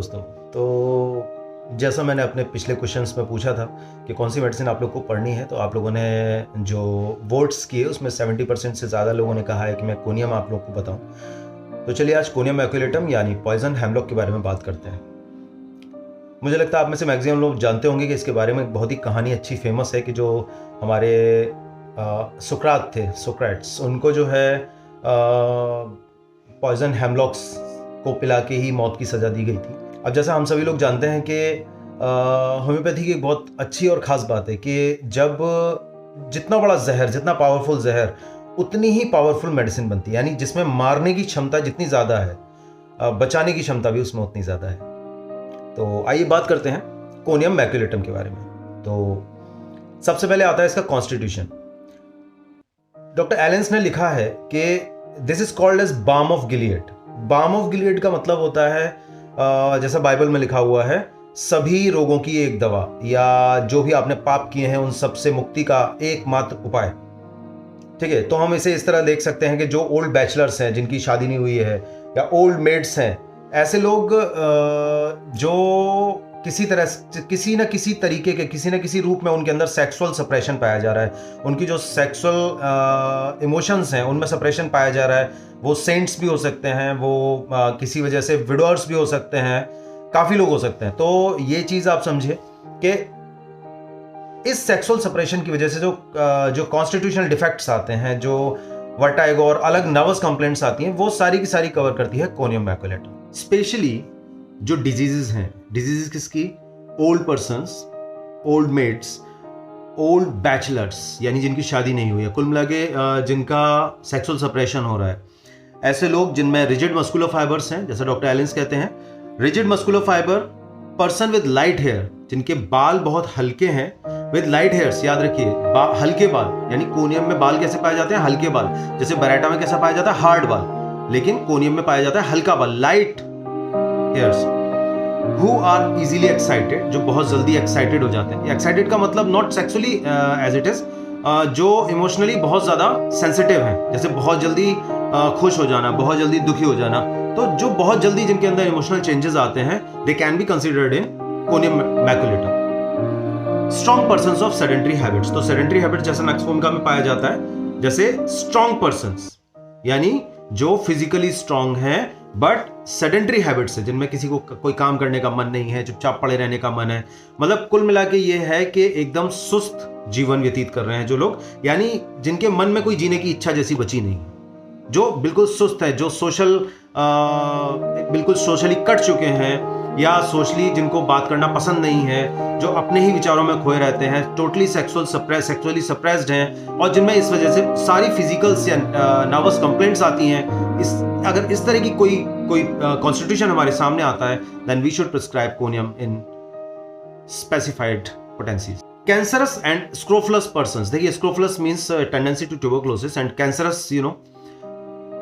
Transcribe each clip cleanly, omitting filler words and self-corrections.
दोस्तों। तो जैसा मैंने अपने पिछले क्वेश्चंस में पूछा था कि कौन सी मेडिसिन आप लोग को पढ़नी है, तो आप लोगों ने जो वोट्स किए उसमें 70% से ज़्यादा लोगों ने कहा है कि मैं कोनियम आप लोग को बताऊं। तो चलिए आज कोनियम मैकुलेटम यानी पॉइजन हेमलॉक के बारे में बात करते हैं। मुझे लगता है आप में से मैक्सिमम लोग जानते होंगे कि इसके बारे में बहुत ही कहानी अच्छी फेमस है कि जो हमारे सुकरात थे, सोक्रेट्स, उनको जो है पॉइजन हेमलॉक्स को पिला के ही मौत की सज़ा दी गई थी। अब जैसा हम सभी लोग जानते हैं कि होम्योपैथी की एक बहुत अच्छी और ख़ास बात है कि जब जितना बड़ा जहर, जितना पावरफुल जहर, उतनी ही पावरफुल मेडिसिन बनती है। यानी जिसमें मारने की क्षमता जितनी ज़्यादा है, बचाने की क्षमता भी उसमें उतनी ज़्यादा है। तो आइए बात करते हैं कोनियम मैकुलेटम के बारे में। तो सबसे पहले आता है इसका कॉन्स्टिट्यूशन। डॉक्टर एलेंस ने लिखा है कि this is called as balm of Gilead. Balm of Gilead का मतलब होता है जैसा बाइबल में लिखा हुआ है, सभी रोगों की एक दवा, या जो भी आपने पाप किए हैं उन सब से मुक्ति का एकमात्र उपाय। ठीक है, तो हम इसे इस तरह देख सकते हैं कि जो ओल्ड बैचलर्स हैं, जिनकी शादी नहीं हुई है, या ओल्ड मेड्स हैं, ऐसे लोग जो किसी तरह, किसी न किसी तरीके के, किसी न किसी रूप में उनके अंदर सेक्सुअल सप्रेशन पाया जा रहा है, उनकी जो सेक्सुअल इमोशंस हैं उनमें सप्रेशन पाया जा रहा है। वो सेंट्स भी हो सकते हैं, वो किसी वजह से विडोअर्स भी हो सकते हैं, काफ़ी लोग हो सकते हैं। तो ये चीज़ आप समझिए कि इस सेक्सुअल सप्रेशन की वजह से जो कॉन्स्टिट्यूशनल डिफेक्ट्स आते हैं, जो वर्टाइगो और अलग नर्वस कंप्लेंट्स आती हैं, वो सारी की सारी कवर करती है कोनियम मैकुलेटम। स्पेशली जो डिजीजेस हैं, डिजीजेस किसकी? Old persons, old maids, old bachelors, यानी जिनकी शादी नहीं हुई है, कुल मिला के जिनका सेक्सुअल सप्रेशन हो रहा है, ऐसे लोग जिनमें रिजिड मस्कुलर फाइबर्स हैं, जैसे डॉक्टर एलेंस कहते हैं, rigid muscular fibre, person with light hair, जिनके बाल बहुत हल्के हैं, विद लाइट हेयर्स, याद रखिए हल्के बाल, यानी कोनियम में बाल कैसे पाए जाते हैं? हल्के बाल। जैसे बराटा में कैसा पाया जाता है? हार्ड बाल, लेकिन कोनियम में पाया जाता है हल्का बाल, light hairs. Who are easily excited, जो बहुत जल्दी एक्साइटेड हो जाते हैं। एक्साइटेड का मतलब not sexually as it is, जो इमोशनली बहुत ज्यादा सेंसिटिव हैं, जैसे बहुत जल्दी खुश हो जाना, बहुत जल्दी दुखी हो जाना। तो जो बहुत जल्दी जिनके अंदर इमोशनल चेंजेस आते हैं, they can be considered in conium maculatum. Strong persons of sedentary habits, तो सेडेंटरी हैबिट जैसे मैक्सफोनका में पाया जाता है, जैसे स्ट्रॉन्ग पर्सन्स यानी जो फिजिकली स्ट्रॉन्ग हैं बट सेडेंटरी हैबिट्स है, जिनमें किसी को कोई काम करने का मन नहीं है, चुपचाप पड़े रहने का मन है। मतलब कुल मिला के ये है कि एकदम सुस्त जीवन व्यतीत कर रहे हैं जो लोग, यानी जिनके मन में कोई जीने की इच्छा जैसी बची नहीं, जो बिल्कुल सुस्त है, जो बिल्कुल सोशली कट चुके हैं, या सोशली जिनको बात करना पसंद नहीं है, जो अपने ही विचारों में खोए रहते हैं, टोटली सेक्सुअली सप्रेस्ड हैं, और जिनमें इस वजह से सारी फिजिकल या नर्वस कंप्लेंट्स आती हैं। अगर इस तरह की कोई कॉन्स्टिट्यूशन हमारे सामने आता है, then we should prescribe conium in specified potencies. Cancerous and scrofulous persons, देखिए scrofulous means tendency to tuberculosis, and cancerous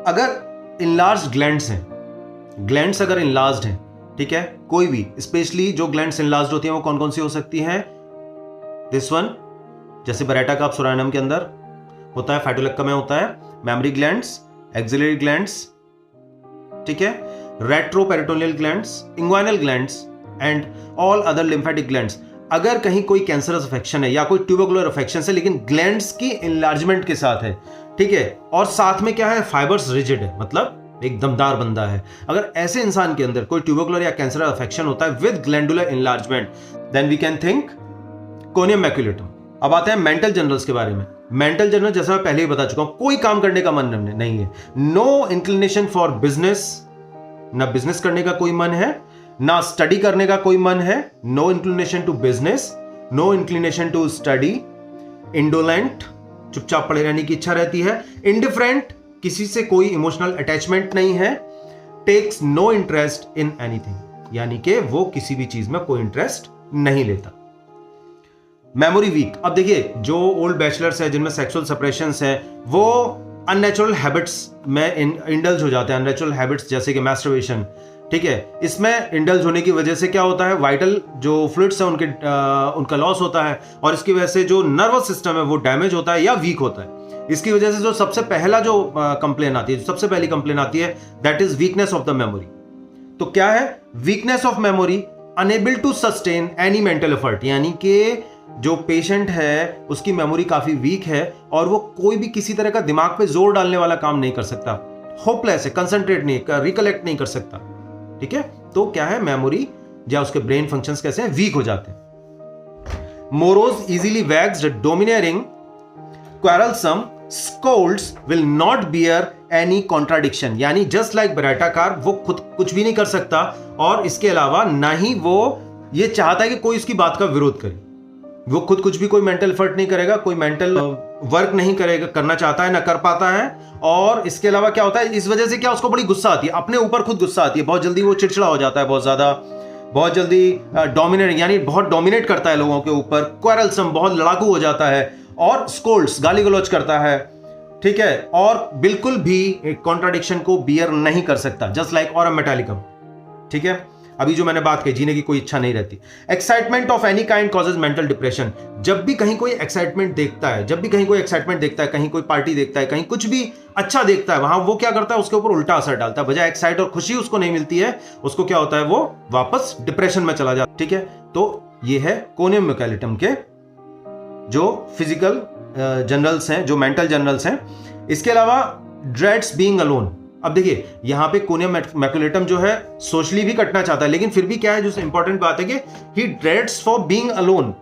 अगर इनलार्ज ग्लैंड्स हैं, ग्लैंड्स अगर इनलार्ज हैं, ठीक है, कोई भी, स्पेशली जो ग्लैंड्स इनलार्ज होती हैं वो कौन कौन सी हो सकती हैं? दिस वन, जैसे बरेटा का सुरानम के अंदर होता है, फाइटोलेक्का में होता है, मैमरी ग्लैंड्स, एक्सिलरी ग्लैंड्स, ठीक है, retroperitoneal glands, inguinal glands and all other lymphatic glands. अगर कहीं कोई कैंसरस अफेक्शन है या कोई ट्यूबरकुलर अफेक्शन है, लेकिन ग्लैंड्स की इनलार्जमेंट के साथ है, ठीक है, और साथ में क्या है? फाइबर्स रिजिड है, मतलब एक दमदार बंदा है। अगर ऐसे इंसान के अंदर कोई ट्यूबरकुलर या कैंसर अफेक्शन होता है with glandular enlargement, then we can think conium maculatum. अब आते हैं मेंटल जनरल्स के बारे में। मेंटल जनरल, जैसा मैं पहले ही बता चुका हूं, कोई काम करने का मन नहीं है, नो इंक्लिनेशन फॉर बिजनेस, ना बिजनेस करने का कोई मन है, ना स्टडी करने का कोई मन है, no inclination to business, no inclination to study, indolent, चुपचाप पड़े रहने की इच्छा रहती है, इंडिफरेंट, किसी से कोई इमोशनल अटैचमेंट नहीं है, takes no interest in anything, यानी कि वो किसी भी चीज में कोई इंटरेस्ट नहीं लेता। मेमोरी वीक, अब देखिए जो ओल्ड बैचलर्स है, जिनमें सेक्सुअल सप्रेशंस है, वो अननेचुरल हैबिट्स में इंडल्ज हो जाते हैं। अननेचुरल हैबिट्स जैसे कि मैस्टरबेशन, ठीक है, इसमें इंडल्ज होने की वजह से क्या होता है? वाइटल जो फ्लूइड्स है उनका लॉस होता है, और इसकी वजह से जो नर्वस सिस्टम है वो डैमेज होता है या वीक होता है। इसकी वजह से जो सबसे पहला जो कंप्लेन आती है, सबसे पहली कंप्लेन आती है, that is weakness of the memory. तो क्या है, weakness of memory, unable to sustain any mental effort, यानी कि जो पेशेंट है उसकी मेमोरी काफी वीक है और वो कोई भी किसी तरह का दिमाग पे जोर डालने वाला काम नहीं कर सकता, होपलेस है, कंसंट्रेट नहीं, रिकलेक्ट नहीं कर सकता। ठीक है, तो क्या है, मेमोरी या उसके ब्रेन फंक्शंस कैसे हैं, वीक हो जाते हैं। Morose easily vaxxed, dominating, quarrelsome, scolds, will not bear any contradiction, यानी जस्ट लाइक बराटाकार वो खुद कुछ भी नहीं कर सकता और इसके अलावा ना ही वो ये चाहता है कि कोई उसकी बात का विरोध करे। वो खुद कुछ भी कोई मेंटल एफर्ट नहीं करेगा, कोई मेंटल वर्क नहीं करेगा, करना चाहता है ना कर पाता है। और इसके अलावा क्या होता है, इस वजह से क्या उसको बड़ी गुस्सा आती है, अपने ऊपर खुद गुस्सा आती है, बहुत जल्दी वो चिड़चिड़ा हो जाता है, बहुत जल्दी डोमिनेट, यानी बहुत डोमिनेट करता है लोगों के ऊपर। क्वेरलसम, बहुत लड़ाकू हो जाता है, और स्कोल्ड्स, गाली गलौज करता है। ठीक है, और बिल्कुल भी कॉन्ट्राडिक्शन को बियर नहीं कर सकता, जस्ट लाइक और मेटालिकम। ठीक है, अभी जो मैंने बात की, जीने की कोई इच्छा नहीं रहती। Excitement of any kind causes mental depression, जब भी कहीं कोई एक्साइटमेंट देखता है, कहीं कोई पार्टी देखता है, कहीं कुछ भी अच्छा देखता है, वहां वो क्या करता है, उसके ऊपर उल्टा असर डालता है। बजाय एक्साइट और खुशी उसको नहीं मिलती है, उसको क्या होता है, वो वापस डिप्रेशन में चला जाता है। ठीक है, तो ये है कोनियम मैकुलेटम के जो फिजिकल जनरल्स हैं, जो मेंटल जनरल्स हैं। इसके अलावा ड्रेड्स बीइंग अलोन। अब देखिए यहां पे कोनियम मैकुलेटम जो है सोशली भी कटना चाहता है, लेकिन फिर भी क्या है, जो इंपॉर्टेंट बात है कि ही ड्रेड्स फॉर बीइंग अलोन,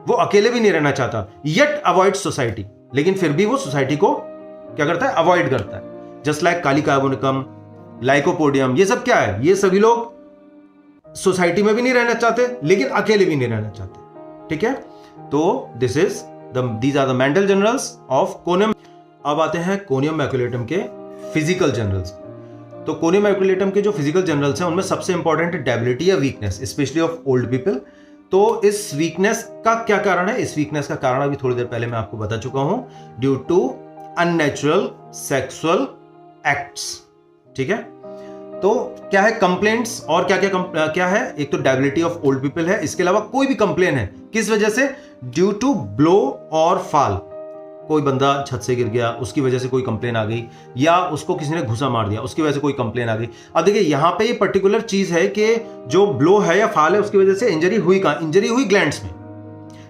वो अकेले भी नहीं रहना चाहता, येट अवॉइड सोसाइटी, लेकिन फिर भी वो सोसाइटी को क्या करता है, अवॉइड करता है। जस्ट लाइक काली कार्बोनिकम, लाइकोपोडियम, ये सब क्या है, ये सभी लोग सोसाइटी में भी नहीं रहना चाहते, लेकिन अकेले भी नहीं रहना चाहते। ठीक है, तो these are the mental generals of conium. अब आते हैं कोनियम मैकुलेटम के फिजिकल जनरल्स। तो कोनियम मैकुलेटम के जो फिजिकल जनरल्स हैं उनमें सबसे इंपॉर्टेंट है डेबिलिटी या weakness, specially of old people. तो इस वीकनेस का क्या कारण है, इस वीकनेस का कारण अभी थोड़ी देर पहले मैं आपको बता चुका हूं, due to unnatural sexual acts. ठीक है, तो क्या है कंप्लेंट्स, और क्या है, एक तो डेबिलिटी ऑफ ओल्ड पीपल है, इसके अलावा कोई भी कंप्लेन है किस वजह से, ड्यू टू ब्लो और फॉल, कोई बंदा छत से गिर गया उसकी वजह से कोई कंप्लेन आ गई, या उसको किसी ने घुसा मार दिया उसकी वजह से कोई कंप्लेन आ गई। अब देखिए यहां पे ये पर्टिकुलर चीज है कि जो ब्लो है या फॉल है उसकी वजह से इंजरी हुई कहां, इंजरी हुई ग्लैंड्स में,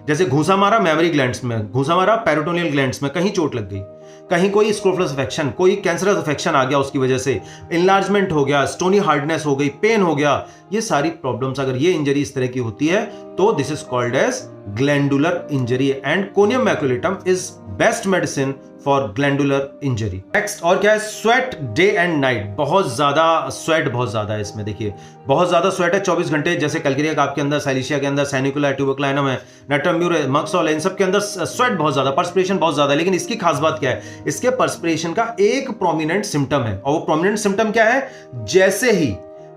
जैसे घूसा मारा मेमोरी ग्लैंड्स में, घूसा मारा पेरिटोनियल ग्लैंड्स में, कहीं चोट लग गई, कहीं कोई स्क्रोफलस अफेक्शन, कोई कैंसरस अफेक्शन आ गया उसकी वजह से, इनलार्जमेंट हो गया, स्टोनी हार्डनेस हो गई, पेन हो गया, ये सारी प्रॉब्लम्स, अगर ये इंजरी इस तरह की होती है तो this is called as glandular injury, and conium maculatum is best medicine for glandular injury. Next और क्या है, स्वेट डे एंड नाइट, बहुत ज्यादा स्वेट, बहुत ज्यादा है इसमें, देखिए बहुत ज्यादा स्वेट है 24 घंटे, जैसे कैलकेरिया आपके अंदर, साइलिशिया के अंदर, सैनिकुला, ट्यूबरकुलाइनम है, नेट्रम्यूर, मक्सोल, इन सब के अंदर स्वेट बहुत ज्यादा, पर्सपिरेशन बहुत ज्यादा। लेकिन इसकी खास बात क्या है, इसके पर्सपिरेशन का एक प्रोमिनेंट सिम्टम है, और वो प्रोमिनेंट सिम्टम क्या है, जैसे ही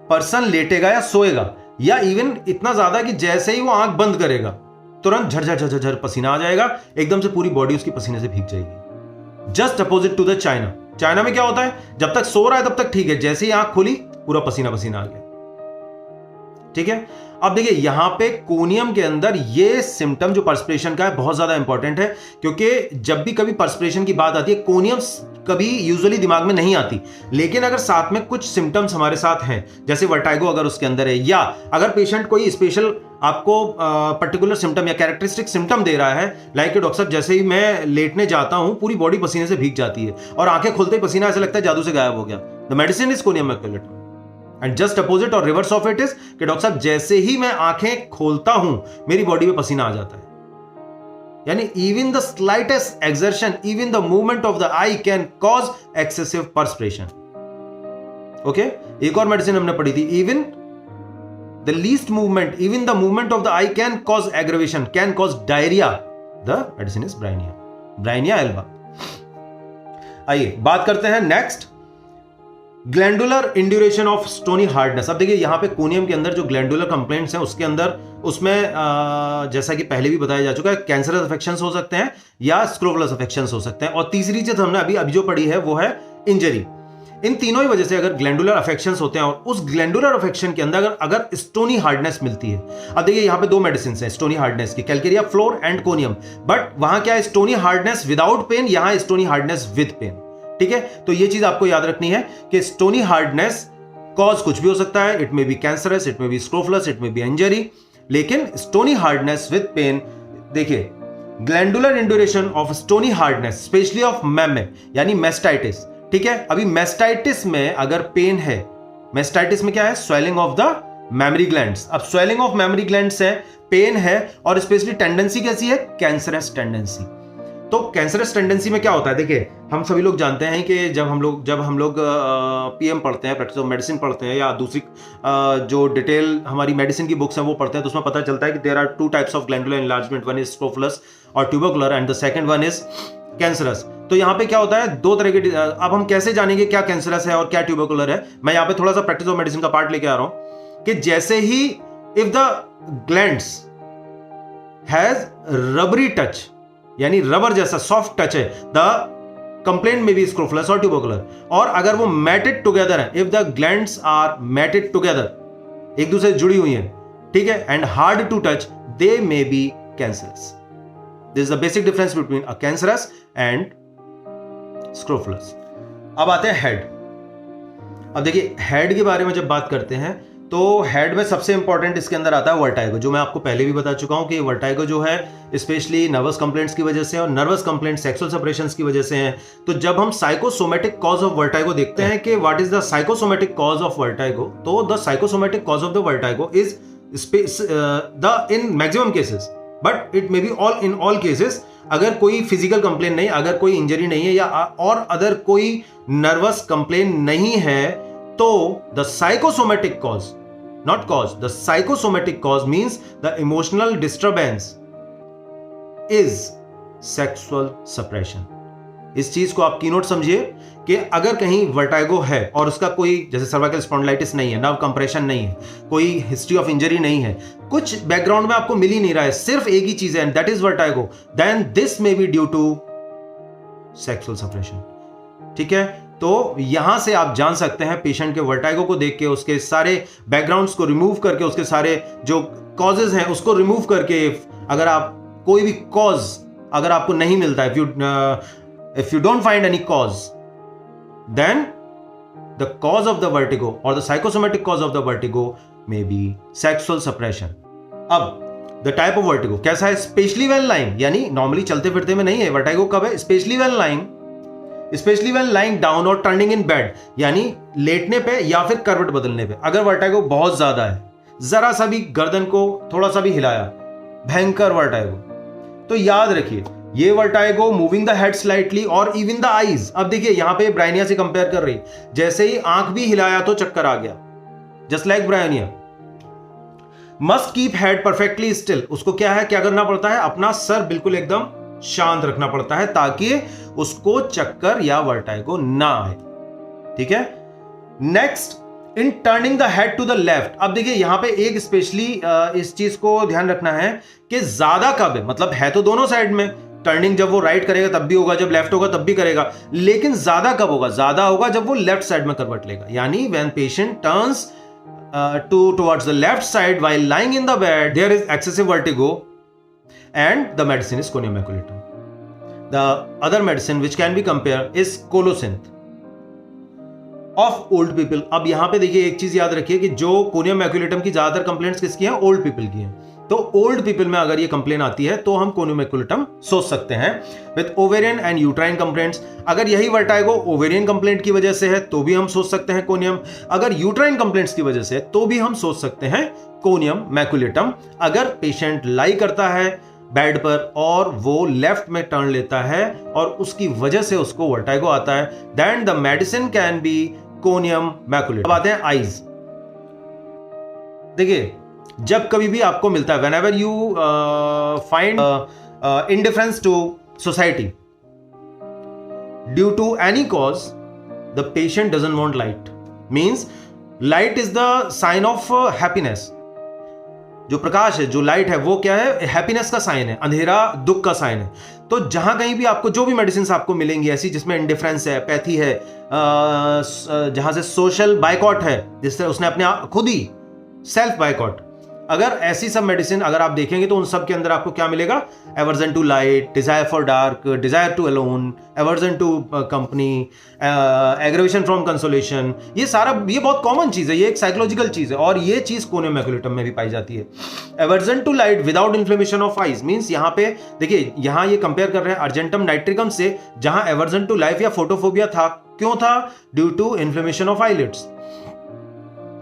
पर्सन लेटेगा या सोएगा, या इवन इतना ज्यादा कि जैसे ही वो आंख बंद करेगा तुरंत झरझर पसीना आ जाएगा, एकदम से पूरी बॉडी उसकी पसीने से भीग जाएगी। Just opposite to the China में क्या होता है, जब तक सो रहा है तब तक ठीक है, जैसे ही आंख खोली पूरा पसीना आ गया। ठीक है, अब देखिए यहां पे कोनियम के अंदर ये सिम्टम जो पर्सपिरेशन का है बहुत ज्यादा इंपॉर्टेंट है, क्योंकि जब भी कभी पर्सपिरेशन की बात आती है कोनियम कभी यूजुअली दिमाग में नहीं आती, लेकिन अगर साथ में कुछ सिम्टम्स हमारे साथ हैं, जैसे वर्टाइगो अगर उसके अंदर है, या अगर पेशेंट कोई स्पेशल आपको पर्टिकुलर सिम्टम या कैरेक्टरिस्टिक सिम्टम दे रहा है, लाइक डॉक्टर साहब जैसे ही मैं लेटने जाता हूं पूरी बॉडी पसीने से भीग जाती है और आंखें खुलते ही पसीना ऐसा लगता है जादू से गायब हो गया, the medicine is conium maculatum. And just opposite और रिवर्स ऑफ इट इज कि डॉक्टर साहब जैसे ही मैं आंखें खोलता हूं मेरी बॉडी में पसीना आ जाता है, यानी even the slightest exertion, even the movement of the I can cause excessive perspiration. Okay, एक और मेडिसिन हमने पढ़ी थी, even the least movement, even the movement of the I can cause aggravation, can cause diarrhoea, the medicine is Bryonia Elba. आइए बात करते हैं next, glandular induration of stony hardness. अब देखिए यहां पे कोनियम के अंदर जो ग्लैंडुलर कंप्लेंट्स हैं उसके अंदर, उसमें जैसा कि पहले भी बताया जा चुका है, कैंसरस अफेक्शंस हो सकते हैं या स्क्रोफलस अफेक्शंस हो सकते हैं, और तीसरी चीज हमने अभी जो पढ़ी है वो है इंजरी। इन तीनों ही वजह से अगर ग्लैंडुलर अफेक्शंस होते हैं और उस ग्लैंडुलर अफेक्शन के अंदर अगर स्टोनी हार्डनेस मिलती है, अब देखिए यहां पे दो मेडिसिन हैं स्टोनी हार्डनेस की, Calcarea floor and conium, but वहां क्या है, स्टोनी हार्डनेस विदाउट पेन, यहां स्टोनी हार्डनेस विद पेन। ठीक है, तो ये चीज आपको याद रखनी है कि स्टोनी हार्डनेस कॉज कुछ भी हो सकता है, it may be cancerous, it may be scrofulous, it may be injury, लेकिन स्टोनी हार्डनेस विद पेन, देखिए glandular induration of stony hardness specially of mammae यानी मेस्टाइटिस, ठीक है। अभी मेस्टाइटिस में अगर पेन है, मेस्टाइटिस में क्या है, swelling of the mammary glands. अब स्वेलिंग ऑफ मेमरी ग्लैंड्स है, पेन है, और स्पेशली टेंडेंसी कैसी है, कैंसरस टेंडेंसी। तो कैंसरस टेंडेंसी में क्या होता है, देखिए हम सभी लोग जानते हैं कि जब हम लोग पीएम पढ़ते हैं, प्रैक्टिस ऑफ मेडिसिन पढ़ते हैं, या दूसरी जो डिटेल हमारी मेडिसिन की बुक्स हैं वो पढ़ते हैं, तो उसमें पता चलता है कि there are 2 types of glandular enlargement, one is scrofulous और tubercular and the second one is cancerous. तो यहाँ पे क्या होता है, 2 तरह के, अब हम कैसे जानेंगे क्या कैंसरस है और क्या ट्यूबरकुलर है। मैं यहाँ पे थोड़ा सा प्रैक्टिस ऑफ मेडिसिन का पार्ट लेके आ रहा हूं कि जैसे ही if the glands has rubbery touch, यानी रबर जैसा सॉफ्ट टच है, द कंप्लेंट में बी स्क्रोफुलस और ट्यूबरकुलर। और अगर वो मैटेड टुगेदर है, if the glands are matted together, एक दूसरे से जुड़ी हुई हैं, ठीक है, and hard to touch, they may be cancerous. This is the basic difference between a cancerous and scrofulous. अब आते हैं हेड। अब देखिए हेड के बारे में जब बात करते हैं तो हेड में सबसे इंपॉर्टेंट इसके अंदर आता है वर्टाइगो, जो मैं आपको पहले भी बता चुका हूं कि वर्टाइगो जो है स्पेशली नर्वस कंप्लेंट्स की वजह से, और नर्वस कंप्लेंट सेक्सुअल सेपरेशंस की वजह से हैं। तो जब हम साइकोसोमेटिक कॉज ऑफ वर्टाइगो देखते हैं कि what is the psychosomatic cause of vertigo, तो the psychosomatic cause of the vertigo is the in maximum cases, but it may be all in all cases, अगर कोई फिजिकल कंप्लेन नहीं, अगर कोई injury नहीं है, या और अदर कोई नर्वस कंप्लेन नहीं है, तो the psychosomatic cause, not cause, the psychosomatic cause means the emotional disturbance is sexual suppression। इस चीज को आप कीनोट समझिए कि अगर कहीं वर्टाइगो है और उसका कोई जैसे सर्वाइकल स्पॉन्डिलाइटिस नहीं है, नर्व कंप्रेशन नहीं है, कोई हिस्ट्री ऑफ इंजरी नहीं है, कुछ बैकग्राउंड में आपको मिल ही नहीं रहा है, सिर्फ एक ही चीज है and that is vertigo, then this may be due to sexual suppression, ठीक है। तो यहां से आप जान सकते हैं पेशेंट के वर्टाइगो को देख के, उसके सारे बैकग्राउंड्स को रिमूव करके, उसके सारे जो कॉजेज हैं उसको रिमूव करके, अगर आप कोई भी कॉज अगर आपको नहीं मिलता है, if you don't find any cause, then the cause of the vertigo और the psychosomatic cause of the vertigo may be sexual suppression. अब द टाइप ऑफ वर्टिगो कैसा है, स्पेशली वेल लाइंग, यानी नॉर्मली चलते फिरते में नहीं है। वर्टिगो कब है, specially while lying, specially when lying down और टर्निंग इन बेड, यानी लेटने पे या फिर करवट बदलने पे। अगर वर्टाइगो बहुत ज्यादा है, जरा सा भी गर्दन को थोड़ा सा भी हिलाया, भयंकर वर्टाइगो, तो याद रखिए ये vertigo moving the head slightly और इवन द आईज। अब देखिए यहां पे ब्रायनिया से कंपेयर कर रही, जैसे ही आंख भी हिलाया तो चक्कर आ गया, just like Bryonia. Must keep head perfectly still, उसको क्या है, क्या करना पड़ता है, अपना सर बिल्कुल एकदम शांत रखना पड़ता है ताकि उसको चक्कर या वर्टाइगो ना आए, ठीक है। Next, in turning the head to the left. अब देखिए यहां पे एक स्पेशली इस चीज को ध्यान रखना है कि ज्यादा कब है, मतलब है तो दोनों साइड में, टर्निंग जब वो राइट करेगा तब भी होगा, जब लेफ्ट होगा तब भी करेगा, लेकिन ज्यादा कब होगा, ज्यादा होगा जब वो लेफ्ट साइड में करवट लेगा, यानी when patient turns towards the left side while lying in the bed, there is excessive vertigo and the medicine is conium maculatum. The other medicine which can be compared is colocynth of old people. अब यहां पे देखिए एक चीज याद रखिए कि जो कोनियम मैक्युलेटम की ज्यादातर कंप्लेंट्स किसकी हैं, ओल्ड पीपल की हैं। तो ओल्ड पीपल में अगर ये कंप्लेन आती है तो हम कोनियम मैक्युलेटम सोच सकते हैं। With ovarian and uterine complaints, अगर यही वर्टाइगो ओवेरियन कंप्लेंट की वजह से है तो भी हम सोच सकते हैं कोनियम, अगर यूट्राइन कंप्लेंट्स की वजह से तो भी हम सोच सकते हैं कोनियम मैक्युलेटम। अगर पेशेंट लाई करता है बेड पर और वो लेफ्ट में टर्न लेता है और उसकी वजह से उसको वर्टाइगो आता है, then the medicine can be conium maculatum. अब आते हैं आईज। देखिए जब कभी भी आपको मिलता है, whenever you find indifference to society due to any cause, the patient doesn't want light. Means light is the sign of happiness. जो प्रकाश है, जो लाइट है, वो क्या है, हैप्पीनेस का साइन है, अंधेरा दुख का साइन है। तो जहां कहीं भी आपको जो भी मेडिसिन आपको मिलेंगी ऐसी जिसमें इंडिफरेंस है, पैथी है, जहां से सोशल बाइकॉट है, जिससे उसने अपने खुद ही सेल्फ बाइकॉट, अगर ऐसी सब मेडिसिन अगर आप देखेंगे तो उन सब के अंदर आपको क्या मिलेगा? Aversion to light, desire for dark, desire to alone, aversion to company, aggravation from consolation, ये सारा ये बहुत कॉमन चीज है, ये एक साइकोलॉजिकल चीज है और ये चीज कोनियम मैकुलेटम में भी पाई जाती है। Aversion to light without inflammation of eyes means यहां पे देखिए, यहां ये कंपेयर कर रहे हैं अर्जेंटम नाइट्रिकम से, जहां एवर्जन टू लाइट या फोटोफोबिया था। क्यों था? Due to inflammation of eyelids,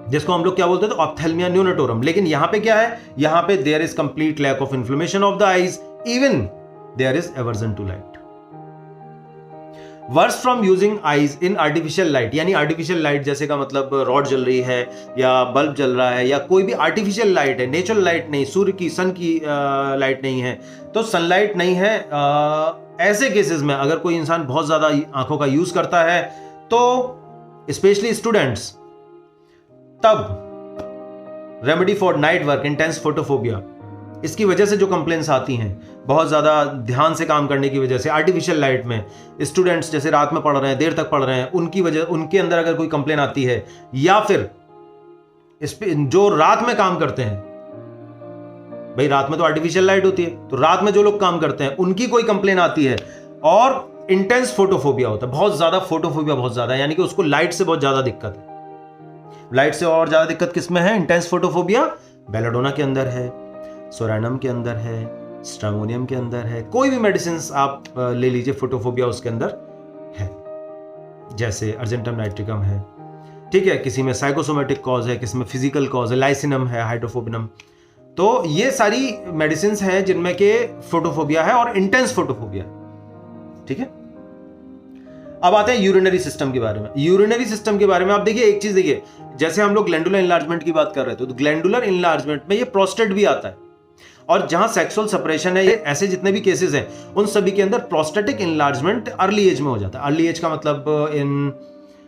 जिसको हम लोग क्या बोलते हैं तो ऑप्थेल्मिया न्यूनेटोरम। लेकिन यहां पे क्या है? यहां पे there is complete lack of inflammation of the eyes, even there is aversion to light. Worse from using eyes in artificial light, यानी आर्टिफिशियल लाइट जैसे का मतलब रॉड जल रही है या बल्ब जल रहा है या कोई भी आर्टिफिशियल लाइट है, नेचुरल लाइट नहीं, सूर्य की सन की लाइट नहीं है, तो सनलाइट नहीं है, ऐसे केसेस में अगर कोई इंसान बहुत ज्यादा आंखों का यूज करता है तो स्पेशली स्टूडेंट्स, तब remedy for night work, intense photophobia, इसकी वजह से जो कंप्लेंट्स आती हैं बहुत ज्यादा ध्यान से काम करने की वजह से आर्टिफिशियल लाइट में, स्टूडेंट्स जैसे रात में पढ़ रहे हैं, देर तक पढ़ रहे हैं, उनकी वजह, उनके अंदर अगर कोई कंप्लेन आती है, या फिर जो रात में काम करते हैं, भाई रात में तो आर्टिफिशियल लाइट होती है, तो रात में जो लोग काम करते हैं उनकी कोई कंप्लेन आती है और इंटेंस फोटोफोबिया होता है, बहुत ज्यादा फोटोफोबिया, बहुत ज्यादा, यानी कि उसको लाइट से बहुत ज्यादा दिक्कत है। लाइट से और ज्यादा दिक्कत किसमें है? इंटेंस फोटोफोबिया बेलाडोना के अंदर है, सोरानम के अंदर है, स्ट्रामोनियम के अंदर है, कोई भी मेडिसिन आप ले लीजिए फोटोफोबिया उसके अंदर है, जैसे अर्जेंटम नाइट्रिकम है, ठीक है, किसी में साइकोसोमेटिक कॉज है, किसी में फिजिकल कॉज है, लाइसिनम है, हाइड्रोफोबिनम, तो ये सारी मेडिसिन हैं जिनमें के फोटोफोबिया है और इंटेंस फोटोफोबिया, ठीक है। अब आते हैं यूरिनरी सिस्टम के बारे में। यूरिनरी सिस्टम के बारे में आप देखिए, एक चीज देखिए, जैसे हम लोग ग्लैंडुलर इनलार्जमेंट की बात कर रहे थे, तो ग्लैंडुलर इनलार्जमेंट में ये प्रोस्टेट भी आता है, और जहां सेक्सुअल सेपरेशन है, ये ऐसे जितने भी केसेस हैं उन सभी के अंदर प्रोस्टेटिक इनलार्जमेंट अर्ली एज में हो जाता है। अर्ली एज का मतलब इन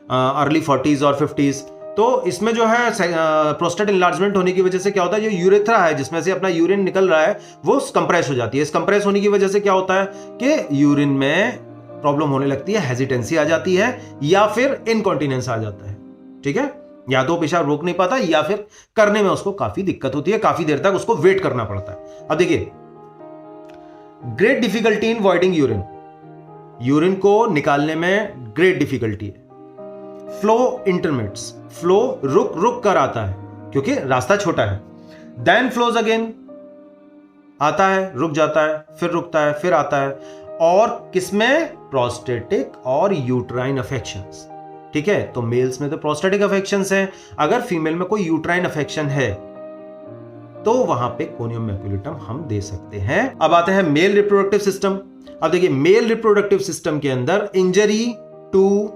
अर्ली 40s और 50s। तो इसमें जो है प्रोस्टेट इनलार्जमेंट होने की वजह से क्या होता है, जो यूरेथ्रा है जिसमें से अपना यूरिन निकल रहा है वो कंप्रेस हो जाती है। इस कंप्रेस होने की वजह से क्या होता है कि यूरिन में प्रॉब्लम होने लगती है, हेजिटेंसी आ जाती है या फिर इनकॉन्टिनेंस आ जाता है, ठीक है, या तो पेशाब रोक नहीं पाता या फिर करने में उसको काफी दिक्कत होती है, काफी देर तक उसको वेट करना पड़ता है। अब देखिए, great difficulty in voiding urine, urine को निकालने में ग्रेट डिफिकल्टी है। फ्लो इंटरमिट्स, फ्लो रुक रुक कर आता है क्योंकि रास्ता छोटा है। देन फ्लोज अगेन, आता है, रुक जाता है, फिर रुकता है, फिर आता है, और किसमें? प्रोस्टेटिक और यूट्राइन अफेक्शंस, ठीक है। तो मेल्स में तो प्रोस्टेटिक अफेक्शंस हैं, अगर फीमेल में कोई यूट्राइन अफेक्शन है तो वहां पे कोनियम मैकुलेटम हम दे सकते हैं। अब आते हैं मेल रिप्रोडक्टिव सिस्टम। अब देखिए, मेल रिप्रोडक्टिव सिस्टम के अंदर इंजरी टू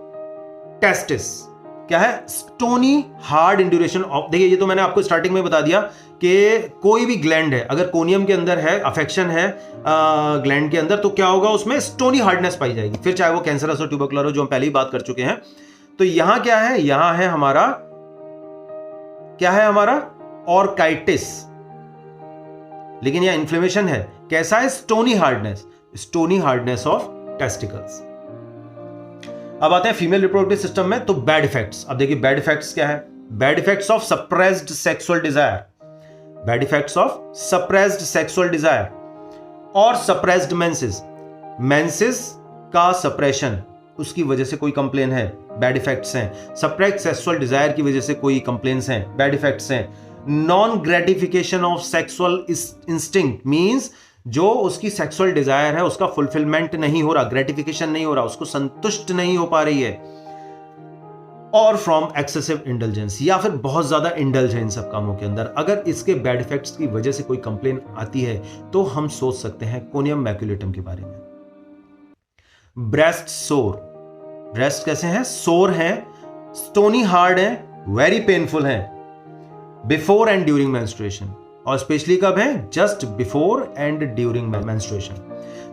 टेस्टिस क्या है? स्टोनी हार्ड इंड्यूरेशन ऑफ, देखिए ये तो मैंने आपको स्टार्टिंग में बता दिया कि कोई भी ग्लैंड है अगर कोनियम के अंदर है, अफेक्शन है ग्लैंड के अंदर, तो क्या होगा, उसमें स्टोनी हार्डनेस पाई जाएगी, फिर चाहे वो कैंसरस हो, ट्यूबरकुलर हो, जो हम पहले ही बात कर चुके हैं। तो यहां क्या है? यहां है हमारा, क्या है हमारा? ऑर्काइटिस, लेकिन यह इन्फ्लेमेशन है, कैसा है? Stony hardness, stony hardness of testicles. अब आते हैं फीमेल रिप्रोडक्टिव सिस्टम में, तो बैड इफेक्ट्स। अब देखिए बैड इफेक्ट्स क्या है? Bad effects of suppressed sexual desire, bad effects of suppressed sexual desire और सप्रेस्ड मेंसेस, मेंसेस का सप्रेशन, उसकी वजह से कोई कंप्लेन है, बैड इफेक्ट्स हैं। सप्रेस्ड सेक्सुअल डिजायर की वजह से कोई कंप्लेन्स हैं, बैड इफेक्ट्स हैं। Non gratification of sexual instinct means जो उसकी सेक्सुअल डिजायर है उसका फुलफिलमेंट नहीं हो रहा, ग्रेटिफिकेशन नहीं हो रहा, उसको संतुष्ट नहीं हो पा रही है। और फ्रॉम एक्सेसिव इंडल्जेंस, या फिर बहुत ज्यादा इंडल्ज है इन सब कामों के अंदर। अगर इसके बैड इफेक्ट्स की वजह से कोई कंप्लेन आती है तो हम सोच सकते हैं कोनियम मैकुलेटम के बारे में। ब्रेस्ट सोर, ब्रेस्ट कैसे हैं? सोर हैं, स्टोनी हार्ड हैं, वेरी पेनफुल हैं, बिफोर एंड ड्यूरिंग मेंस्ट्रुएशन, और स्पेशली कब है? Just before and during menstruation.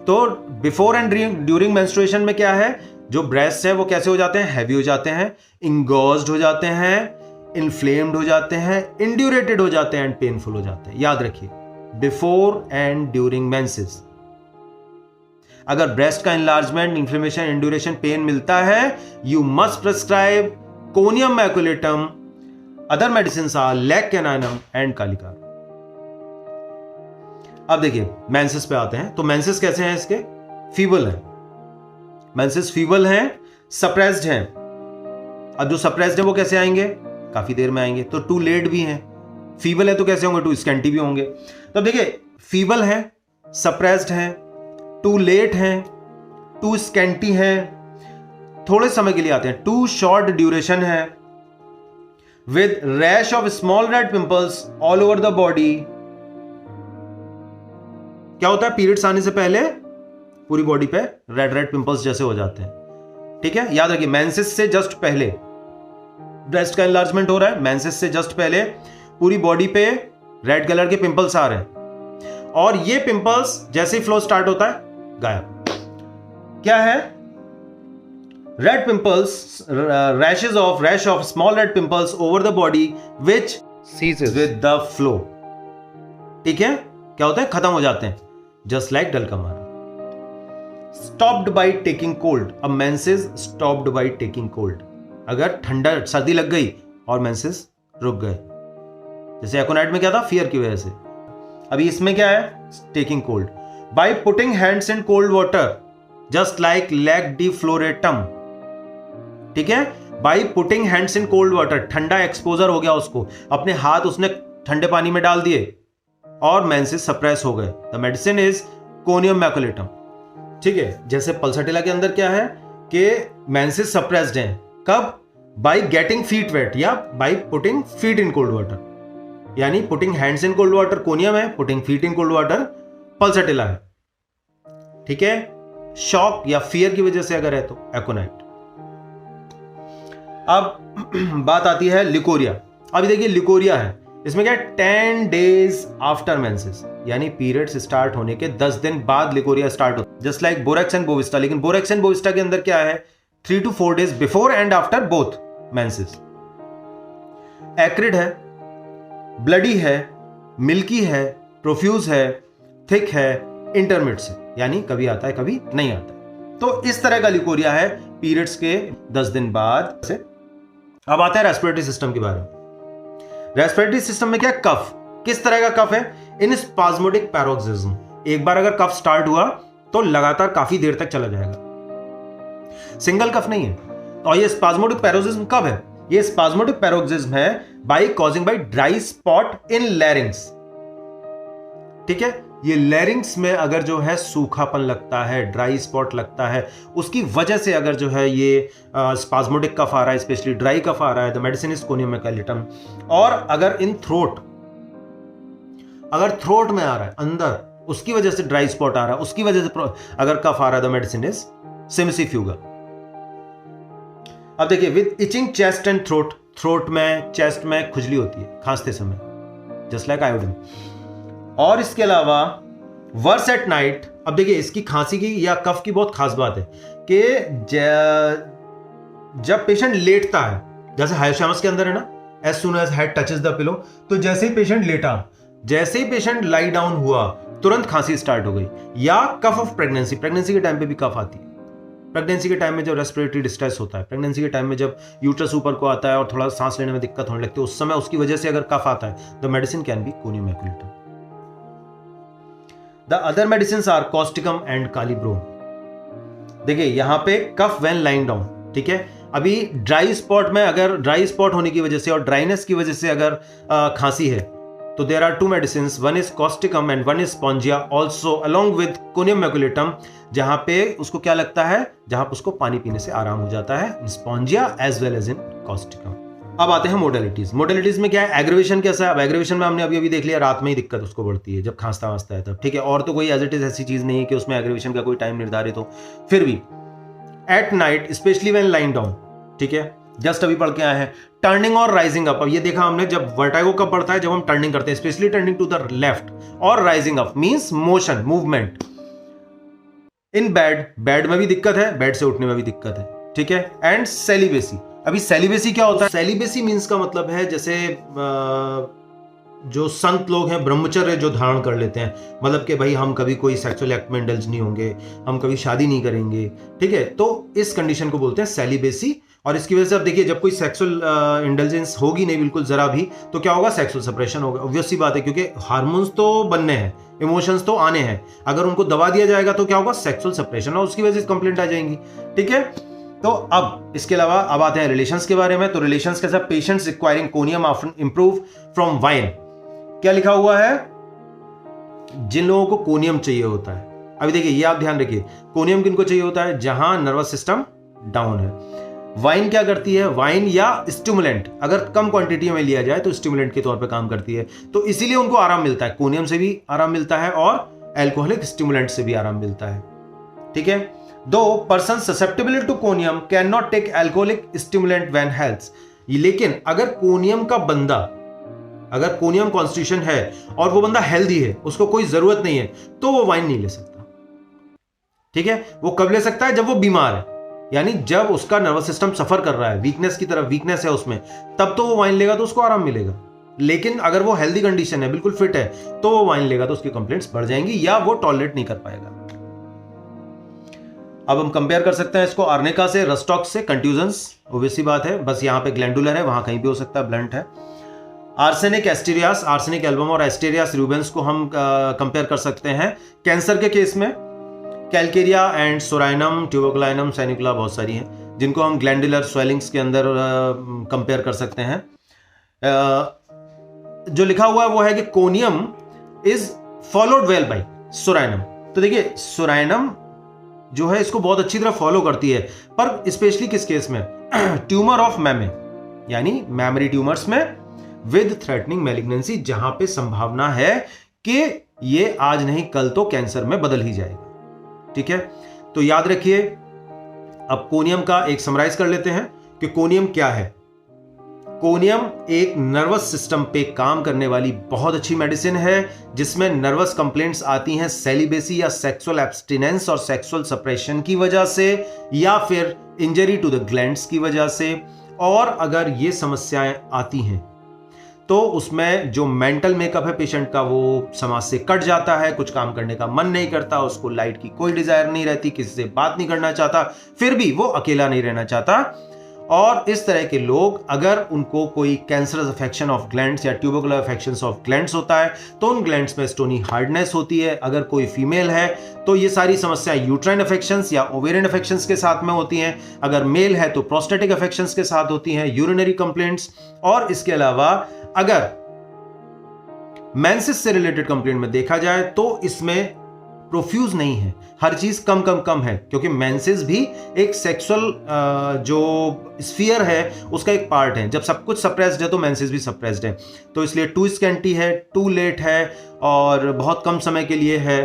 तो बिफोर एंड ड्यूरिंग मेंस्ट्रुएशन में क्या है? जो ब्रेस्ट है वो कैसे हो जाते हैं? हैवी हो जाते हैं, इंगोज्ड हो जाते हैं, इन्फ्लेम्ड हो जाते हैं, इंड्यूरेटेड हो जाते हैं एंड पेनफुल हो जाते हैं। याद रखिए, बिफोर एंड ड्यूरिंग मेंसेस। अगर ब्रेस्ट का इंलार्जमेंट, इंफ्लेमेशन, इंड्यूरेशन, पेन मिलता है, you must prescribe conium maculatum. Other medicine are lac caninum and कालिकार। अब देखिए मेंसेस पे आते हैं। तो मेंसेस कैसे हैं इसके? फीबल है, मेंसेस फीबल हैं, सप्रेस्ड हैं। अब जो सप्रेस्ड है वो कैसे आएंगे? काफी देर में आएंगे। तो टू लेट भी हैं, फीबल है तो कैसे होंगे? टू स्कैंटी भी होंगे। तो देखिए फीबल है, सप्रेस्ड हैं, टू लेट हैं, टू स्कैंटी हैं, थोड़े समय के लिए आते हैं, टू शॉर्ट ड्यूरेशन है, with rash of small red pimples all over the body. क्या होता है? पीरियड्स आने से पहले पूरी बॉडी पे रेड रेड पिंपल्स जैसे हो जाते हैं। ठीक है, याद रखिए मेंसेस से जस्ट पहले ब्रेस्ट का एनलार्जमेंट हो रहा है, मेंसेस से जस्ट पहले पूरी बॉडी पे रेड कलर के पिंपल्स आ रहे हैं, और ये पिंपल्स जैसे ही फ्लो स्टार्ट होता है गायब। क्या है? Red pimples, rash of small red pimples over the body which ceases with the flow. ठीक है, क्या होता है? खत्म हो जाते हैं, जस्ट लाइक डल का मारा। Stopped by taking cold. अब menses stopped by taking cold, अगर ठंडा सर्दी लग गई और मेंसेस रुक गए, जैसे एकोनाइट में क्या था? फियर की वजह से। अभी इसमें क्या है? Taking cold. By putting hands in cold water just like lac defloratum. ठीक है, by putting hands in cold water, ठंडा एक्सपोजर हो गया उसको, अपने हाथ उसने ठंडे पानी में डाल दिए और मेंसेस सप्रेस हो गए। The medicine is conium maculatum. ठीक है, जैसे पल्सटिला के अंदर क्या है कि मेंसेस सप्रेस्ड हैं, कब? बाई गेटिंग फीट वेट या by putting feet in cold water. यानी putting hands in cold water conium है, putting feet in cold water pulsatilla है। ठीक है, शॉक या फियर की वजह से अगर है तो एकोनाइट। अब बात आती है लिकोरिया। अभी देखिए लिकोरिया है, इसमें क्या है? 10 days आफ्टर मेंसेस, यानी पीरियड्स स्टार्ट होने के 10 दिन बाद लिकोरिया स्टार्ट होता है, just like borax and Bovista. लेकिन बोरेक्स एंड बोविस्टा के अंदर क्या है? 3 to 4 days before and after both menses. Acrid है, ब्लडी है, मिल्की है, प्रोफ्यूज है, थिक है, इंटरमिट्स है, यानी कभी आता है कभी नहीं आता है। तो इस तरह का लिकोरिया है पीरियड्स के 10 दिन बाद से। अब आता है रेस्पिरेटरी सिस्टम के बारे में। रेस्पिरेटरी सिस्टम में क्या? कफ। किस तरह का कफ है? इन स्पाज्मोडिक पैरोक्सिज्म। एक बार अगर कफ स्टार्ट हुआ तो लगातार काफी देर तक चला जाएगा, सिंगल कफ नहीं है। और ये स्पाज्मोडिक पैरोक्सिज्म कब है? ये स्पाज्मोडिक पैरोक्सिज्म है by causing by dry spot in लैरिंग्स। ठीक है, ये लैरिंग्स में अगर जो है सूखापन लगता है, ड्राई स्पॉट लगता है, उसकी वजह से अगर जो है ये स्पाज्मोडिक कफ आ रहा है, स्पेशली ड्राई कफ आ रहा है, the medicine is conium maculatum. और अगर इन थ्रोट, अगर थ्रोट में आ रहा है अंदर, उसकी वजह से ड्राई स्पॉट आ रहा है, उसकी वजह से अगर कफ आ रहा है, द मेडिसिन इज सिमिसिफ्यूगा। अब देखिए with itching chest and throat, throat में, चेस्ट में खुजली होती है खांसते समय, जस्ट लाइक आयोडीन। और इसके अलावा वर्स एट नाइट। अब देखिए इसकी खांसी की या कफ की बहुत खास बात है कि जब पेशेंट लेटता है, जैसे हाइपोथैलेमस के अंदर है ना, as soon as head touches the pillow, तो जैसे ही पेशेंट लेटा, जैसे ही पेशेंट लाई डाउन हुआ, तुरंत खांसी स्टार्ट हो गई। या कफ ऑफ प्रेगनेंसी, प्रेगनेंसी के टाइम पे भी कफ आती है। प्रेगनेंसी के टाइम में जब रेस्पिरेटरी डिस्ट्रेस होता है, प्रेगनेंसी के टाइम में जब यूट्रस ऊपर को आता है और थोड़ा सांस लेने में दिक्कत होने लगती है, उस समय उसकी वजह से अगर कफ आता है, the medicine can be conium maculatum. The other medicine are causticum and kali brom. देखिए यहां पे कफ व्हेन लाइंग डाउन, ठीक है। अभी ड्राई स्पॉट में, अगर ड्राई स्पॉट होने की वजह से और ड्राइनेस की वजह से अगर खांसी है, तो there are 2 medicine, one is causticum and one is spongia, also along with conium maculatum. जहां पे उसको क्या लगता है, जहां पे उसको पानी पीने से आराम हो जाता है, in spongia as well as in causticum. अब आते हैं मोडेलिटीज। मोडेलिटीज में क्या है, एग्रीवेशन कैसा है। अब एग्रीवेशन में हमने अभी देख लिया, रात में ही दिक्कत उसको बढ़ती है जब खांसता वांसता है तब, ठीक है। और तो कोई एज इट इज ऐसी चीज नहीं है कि उसमें एग्रीवेशन का कोई टाइम निर्धारित हो। फिर भी at night specially when lying down, ठीक है, जस्ट अभी पढ़ के आए हैं, टर्निंग और राइजिंग अप। अब ये देखा हमने, जब वर्टाइगो कब पड़ता है, जब हम टर्निंग करते हैं, specially turning to the left, और rising up means motion, movement. In bed, bed में भी दिक्कत है, बेड से उठने में भी दिक्कत है, ठीक है। And celibacy. अभी सेलिबेसी क्या होता है, सेलिबेसी मींस का मतलब है जैसे जो संत लोग हैं, ब्रह्मचर्य जो धारण कर लेते हैं, मतलब कि भाई हम कभी कोई सेक्सुअल एक्ट में इंडल्ज नहीं होंगे, हम कभी शादी नहीं करेंगे, ठीक है। तो इस कंडीशन को बोलते हैं सेलिबेसी, और इसकी वजह से अब देखिए जब कोई सेक्सुअल इंडल्जेंस होगी नहीं बिल्कुल जरा भी, तो क्या होगा, सेक्सुअल सप्रेशन होगा। ऑब्वियस सी बात है, क्योंकि हार्मोन्स तो बनने हैं, इमोशंस तो आने हैं, अगर उनको दबा दिया जाएगा तो क्या होगा, सेक्सुअल सप्रेशन, और उसकी वजह से कंप्लेंट आ जाएंगी। ठीक है, तो अब इसके अलावा अब आते हैं रिलेशंस के बारे में। तो रिलेशंस कैसा, patients requiring conium often improve from wine. क्या लिखा हुआ है, जिन लोगों को कोनियम चाहिए होता है, अभी देखिए ये आप ध्यान रखिए, कोनियम किनको चाहिए होता है, जहां नर्वस सिस्टम डाउन है। वाइन क्या करती है, वाइन या स्टिमुलेंट अगर कम क्वांटिटी में लिया जाए तो स्टिमुलेंट के तौर पे काम करती है, तो इसीलिए उनको आराम मिलता है, कोनियम से भी आराम मिलता है और एल्कोहलिक स्टिमुलेंट से भी आराम मिलता है। ठीक है, दो person susceptible to conium can not take alcoholic stimulant when health. लेकिन अगर कोनियम का बंदा, अगर कोनियम कॉन्स्टिट्यूशन है और वो बंदा हेल्दी है, उसको कोई जरूरत नहीं है, तो वो वाइन नहीं ले सकता। ठीक है, वो कब ले सकता है, जब वो बीमार है, यानी जब उसका नर्वस सिस्टम सफर कर रहा है, वीकनेस की तरफ वीकनेस है उसमें, तब तो वो वाइन लेगा तो उसको आराम मिलेगा। लेकिन अगर वो हेल्दी कंडीशन है, बिल्कुल फिट है, तो वो वाइन लेगा तो उसकी कंप्लेंट्स बढ़ जाएंगी या वो टॉलरेट नहीं कर पाएगा। अब हम कंपेयर कर सकते हैं इसको आर्निका से, रस्टॉक्स से, कंट्यूजन्स, ऑब्वियसली बात है, बस यहां पे ग्लैंडुलर है, वहां कहीं भी हो सकता है, ब्लंट है। आर्सेनिक एस्टेरियास, आर्सेनिक एल्बम और एस्टेरियास रूबेंस को हम कंपेयर कर सकते हैं कैंसर के केस में। कैलकेरिया एंड सोराइनम, ट्यूबरकुलाइनम, सैनिकुला, बहुत सारी हैं जिनको हम ग्लैंडुलर स्वेलिंग्स के अंदर कंपेयर कर सकते हैं। जो लिखा हुआ है वो है कि conium is followed well by psorinum. तो देखिए सोराइनम जो है इसको बहुत अच्छी तरह फॉलो करती है, पर स्पेशली किस केस में, ट्यूमर ऑफ मैमे, यानी मैमरी ट्यूमर्स में विद थ्रेटनिंग मैलिग्नेंसी, जहां पे संभावना है कि ये आज नहीं कल तो कैंसर में बदल ही जाएगा। ठीक है, तो याद रखिए, अब कोनियम का एक समराइज कर लेते हैं कि कोनियम क्या है। कोनियम एक नर्वस सिस्टम पे काम करने वाली बहुत अच्छी मेडिसिन है, जिसमें नर्वस कंप्लेंट्स आती हैं सेलिबेसी या सेक्सुअल एब्स्टिनेंस और सेक्सुअल सप्रेशन की वजह से, या फिर इंजरी टू द ग्लैंड्स की वजह से। और अगर ये समस्याएं आती हैं तो उसमें जो मेंटल मेकअप है पेशेंट का, वो समाज से कट जाता है, कुछ काम करने का मन नहीं करता, उसको लाइट की कोई डिजायर नहीं रहती, किसी से बात नहीं करना चाहता, फिर भी वो अकेला नहीं रहना चाहता। और इस तरह के लोग, अगर उनको कोई कैंसरस अफेक्शन ऑफ ग्लैंड्स या ट्यूबरकुलर अफेक्शंस ऑफ ग्लैंड्स होता है, तो उन ग्लैंड्स में स्टोनी हार्डनेस होती है। अगर कोई फीमेल है तो ये सारी समस्याएं यूट्राइन अफेक्शंस या ओवेरियन अफेक्शंस के साथ में होती हैं। अगर मेल है तो प्रोस्टेटिक अफेक्शंस के साथ होती हैं, यूरिनरी कंप्लेंट्स। और इसके अलावा अगर मेंसेस से रिलेटेड कंप्लेंट में देखा जाए तो इसमें प्रोफ्यूज नहीं है, हर चीज कम कम कम है, क्योंकि मेंसेस भी एक सेक्सुअल जो स्फीयर है उसका एक पार्ट है। जब सब कुछ सप्रेस्ड है तो मेंसेस भी सप्रेस्ड है, तो इसलिए टू स्कैंटी है, टू लेट है और बहुत कम समय के लिए है।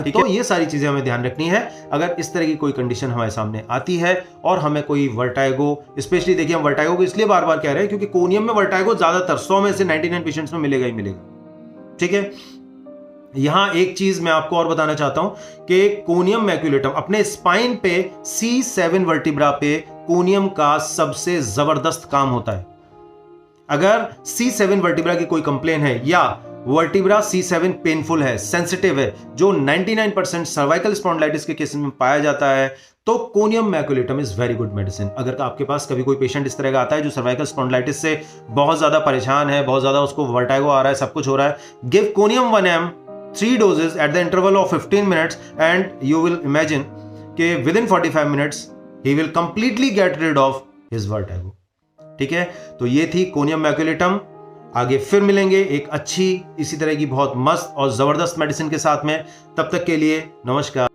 तो ये सारी चीजें हमें ध्यान रखनी है। अगर इस तरह की कोई कंडीशन हमारे सामने आती है और हमें कोई वर्टाइगो, स्पेशली देखिए हम वर्टाइगो को इसलिए बार बार कह रहे हैं क्योंकि कोनियम में वर्टाइगो ज्यादातर 100 में से 99 पेशेंट्स में मिलेगा ही मिलेगा। ठीक है, यहां एक चीज मैं आपको और बताना चाहता हूं कि कोनियम मैक्युलेटम अपने स्पाइन पे C7 वर्टिब्रा पे कोनियम का सबसे जबरदस्त काम होता है। अगर C7 वर्टिब्रा की कोई कंप्लेन है या वर्टिब्रा C7 पेनफुल है, सेंसिटिव है, जो 99% सर्वाइकल स्पॉन्डिलाइटिस के केस में पाया जाता है, तो conium maculatum is very good medicine. अगर आपके पास कभी कोई पेशेंट इस तरह का आता है जो सर्वाइकल स्पॉन्डिलाइटिस से बहुत ज्यादा परेशान है, बहुत ज्यादा उसको वर्टाइगो आ रहा है, सब कुछ हो रहा है, give conium 1 ml 3 doses at the interval of 15 minutes and you will imagine कि within 45 minutes he will completely get rid of his vertigo। ठीक है, तो ये थी कोनियम मैक्युलेटम। आगे फिर मिलेंगे एक अच्छी इसी तरह की बहुत मस्त और जबरदस्त मेडिसिन के साथ में। तब तक के लिए नमस्कार।